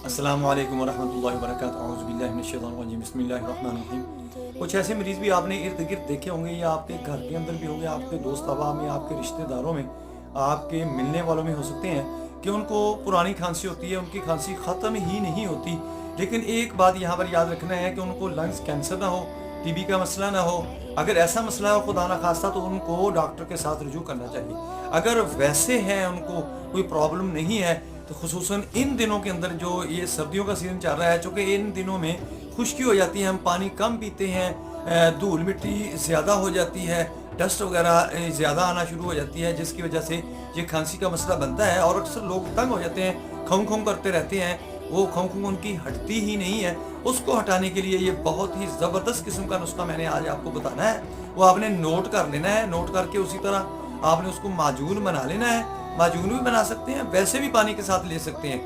अस्सलाम वालेकुम वरहमतुल्लाहि वबरकातुहू औज़ु बिल्लाहि मिनश शैतानिर रजीम बिस्मिल्लाहिर रहमानिर रहीम। कुछ ऐसे मरीज़ भी आपने इर्द गिर्द देखे होंगे या आपके घर के अंदर भी होंगे, आपके दोस्त अहबाब में, आपके रिश्तेदारों में, आपके मिलने वालों में हो सकते हैं कि उनको पुरानी खांसी होती है, उनकी खांसी ख़त्म ही नहीं होती। लेकिन एक बात यहाँ पर याद रखना है कि उनको लंग्स कैंसर ना हो, टीबी का मसला ना हो। अगर ऐसा मसला हो खुदा ना खास्ता तो उनको डॉक्टर के साथ रुजू करना चाहिए। अगर वैसे हैं, उनको कोई प्रॉब्लम नहीं है, तो खुसूसन इन दिनों के अंदर जो ये सर्दियों का सीज़न चल रहा है, चूँकि इन दिनों में खुश्की हो जाती है, हम पानी कम पीते हैं, धूल मिट्टी ज़्यादा हो जाती है, डस्ट वगैरह ज़्यादा आना शुरू हो जाती है, जिसकी वजह से ये खांसी का मसला बनता है। और अक्सर लोग तंग हो जाते हैं, खौं खौं करते रहते हैं, वो खौं खौं उनकी हटती ही नहीं है। उसको हटाने के लिए ये बहुत ही ज़बरदस्त किस्म का नुस्खा मैंने आज आपको बताना है। वो आपने नोट कर लेना है, नोट करके उसी तरह आपने उसको माजून बना लेना है। माजून भी बना सकते हैं, वैसे भी पानी के साथ ले सकते हैं।